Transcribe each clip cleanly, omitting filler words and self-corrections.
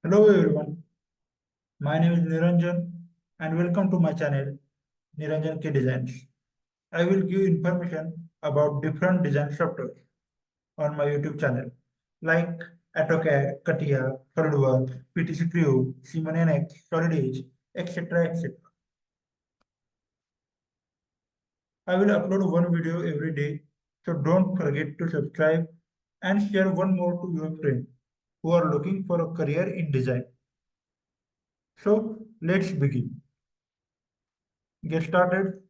Hello everyone, my name is Niranjan and welcome to my channel Niranjan K Designs. I will give information about different design software on my YouTube channel like Auto-Cad, CATIA, SolidWorks, PTC Creo, Simon NX, Solid Edge, etc. etc. I will upload one video every day, so don't forget to subscribe and share one more to your friends who are looking for a career in design. So let's begin. Get started.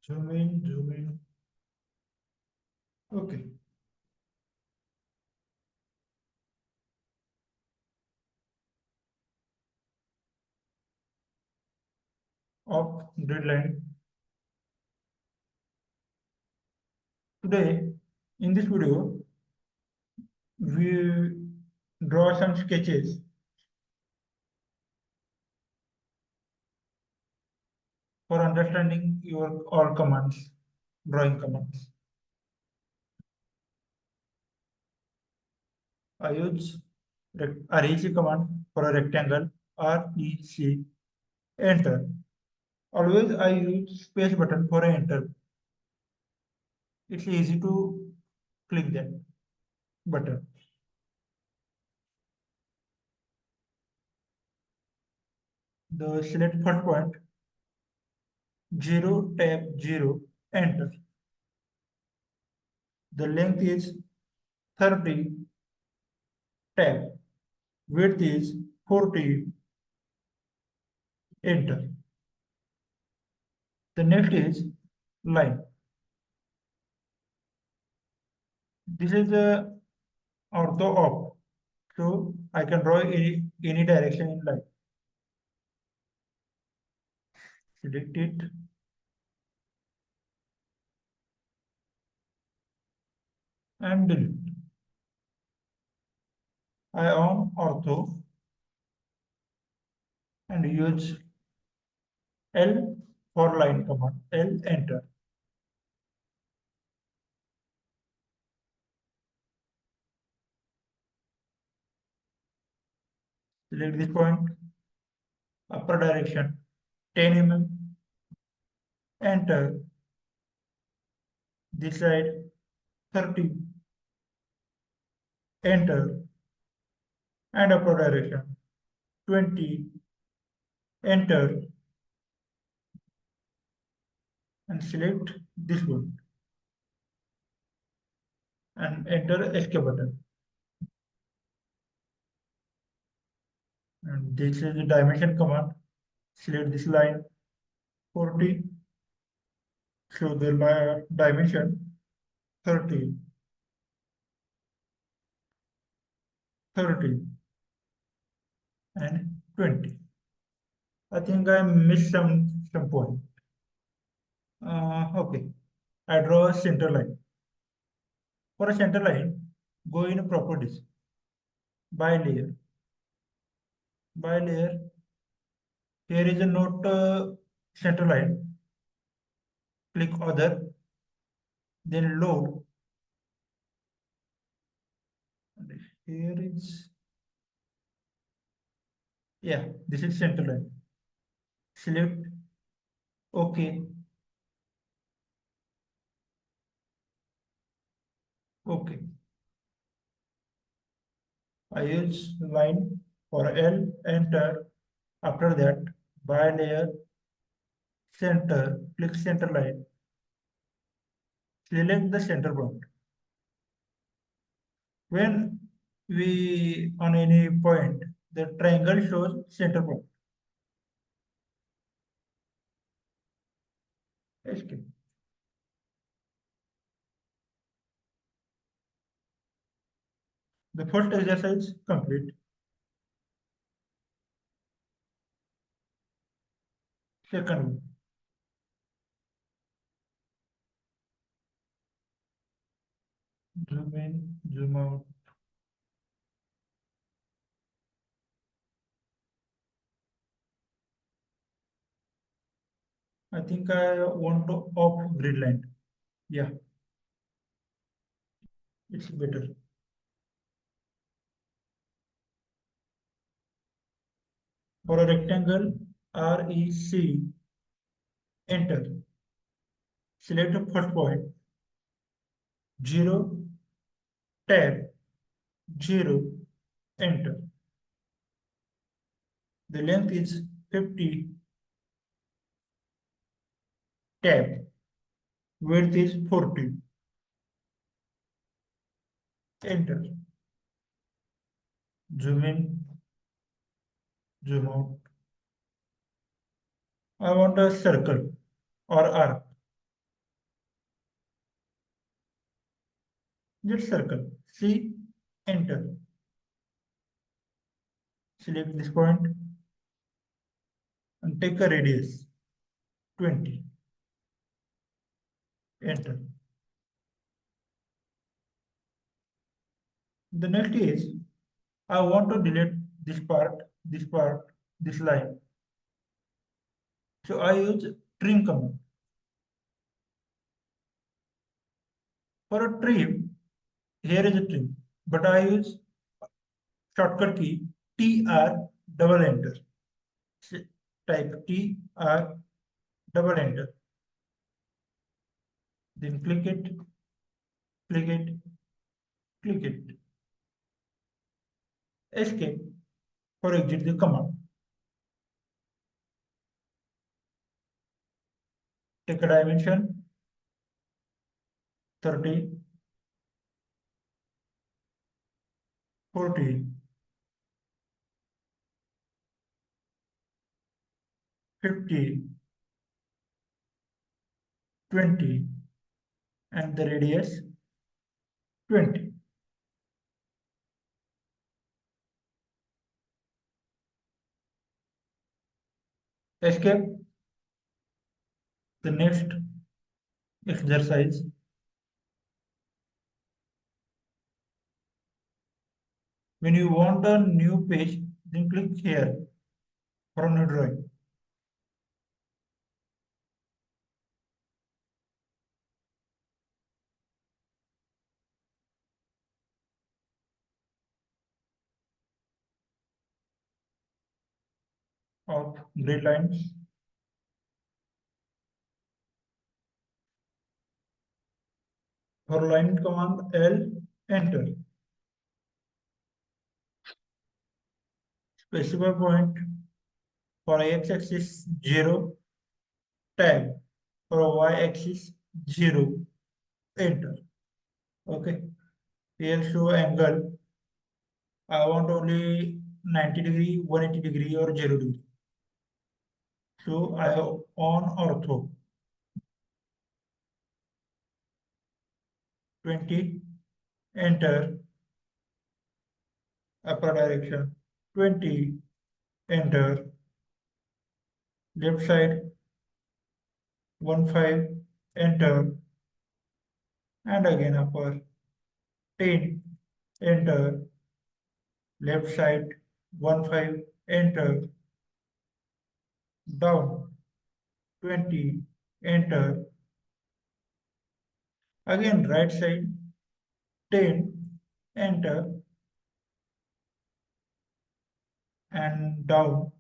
Zoom in, zoom in. Okay. Of deadline. Today, in this video, we draw some sketches for understanding your all commands, drawing commands. I use REC command for a rectangle, REC, enter. Always I use space button for a enter. It's easy to click that button. The select first point, 0, tab 0, enter. The length is 30, tab. Width is 40, enter. The next is line. This is a ortho op. So I can draw any direction in line. Select it and delete. I am ortho and use L for line command. L enter. Select this point. Upper direction 10 mm. Enter. This side 30. Enter. And upper direction 20. Enter. And select this one and enter escape button. And this is the dimension command. Select this line 40. Show the dimension 30, 30, and 20. I think I missed some point. Okay, I draw a center line. For a center line, go in properties, by layer. By layer, here is a note center line. Click other, then load. And here is, yeah, this is center line. Select OK, OK. I use line for L, enter. After that, by layer, center, click center line, select the center point. When we on any point, the triangle shows center point. Escape. The first exercise complete. Second one. Zoom in, zoom out. think I want to off grid line. Yeah, it's better. For a rectangle, REC, enter. Select the first point, 0, tab, 0, enter. The length is 50, tab. Width is 40, enter. Zoom in, zoom out. I want a circle or arc. Just circle. C, enter. Select this point and take a radius 20. Enter. The next is I want to delete this part, this line. So I use trim command. For a trim, here is a trim, but I use shortcut key TR double enter. Type TR double enter. Then click it, click it, click it. Escape for exit the command. Take a dimension 30, 40, 50, 20, and the radius 20. Escape. The next exercise. When you want a new page, then click here for a new drawing. Of grid lines. For line command L, enter. Specify point for x-axis 0, tab. For y-axis 0, enter. Okay. Here show angle. I want only 90 degree, 180 degree, or 0 degree. So I have on ortho 20, enter. Upper direction 20, enter. Left side 15, enter. And again upper 10, enter. Left side 15, enter. Down 20, enter. Again right side 10, enter. And down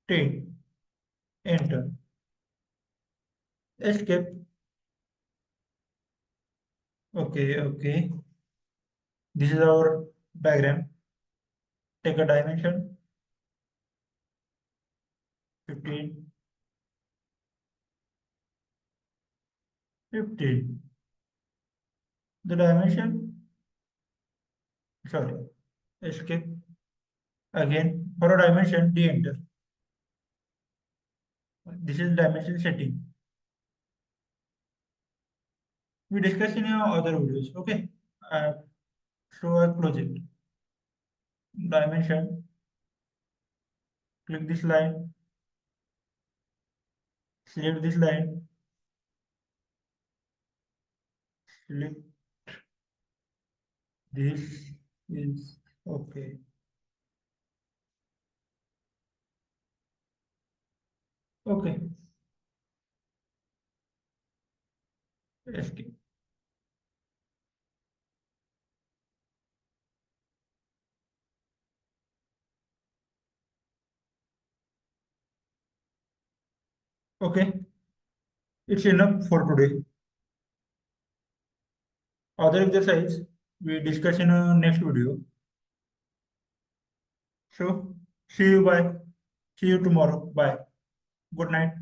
10, enter. Escape. Okay, okay. This is our diagram. Take a dimension 15, 15. The dimension, sorry, escape. Again, for a dimension, de-enter. This is dimension setting. We discuss in our other videos. Okay. Uh, so I close it. Dimension. Click this line. Select this line. Select this. Is okay. Okay. Escape. Okay. It's enough for today. Other exercise we discuss in a next video. So see you. Bye. See you tomorrow. Bye. Good night.